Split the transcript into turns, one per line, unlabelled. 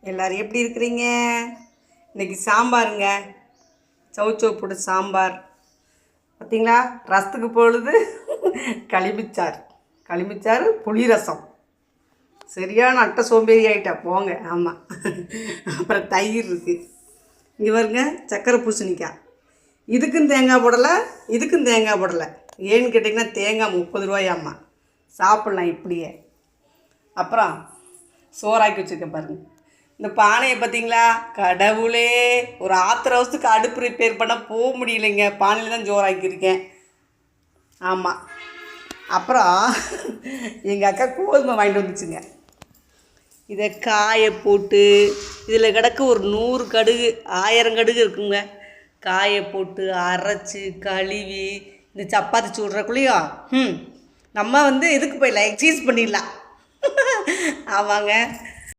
எல்லோரும் எப்படி இருக்கிறீங்க? இன்றைக்கி சாம்பாருங்க, சௌச்சௌ போட்டு சாம்பார். பார்த்திங்களா, ரசத்துக்கு பொழுது களிமிச்சாறு புளி ரசம். சரியான அட்டை சோம்பேறி ஆகிட்டா போங்க. ஆமாம். அப்புறம் தயிர் இருக்குது. இங்கே பாருங்க, சக்கரை பூசணிக்காய். இதுக்கும் தேங்காய் போடலை, இதுக்கும் தேங்காய் போடலை. ஏன்னு கேட்டிங்கன்னா தேங்காய் 30 ரூபாயாம்மா. சாப்பிட்லாம் இப்படியே. அப்புறம் சோறாக்கி வச்சுருக்கேன் பாருங்கள். இந்த பானையை பார்த்தீங்களா, கடவுளே, ஒரு ஆத்திர அவசத்துக்கு அடுப்பு ரிப்பேர் பண்ண போக முடியலைங்க. பானையில் தான் சோறாக்கியிருக்கேன். ஆமாம். அப்புறம் எங்கள் அக்கா கோதுமை வாங்கிட்டு வந்துச்சுங்க. இதை காய போட்டு இதில் கிடக்க ஒரு 100 கடுகு 1000 கடுகு இருக்குங்க. காய போட்டு அரைச்சி கழுவி இந்த சப்பாத்தி சுடுறக்குள்ளேயும் நம்ம எதுக்கு போயிடலாம், எக்ஸசைஸ் பண்ணிடலாம். ஆமாங்க.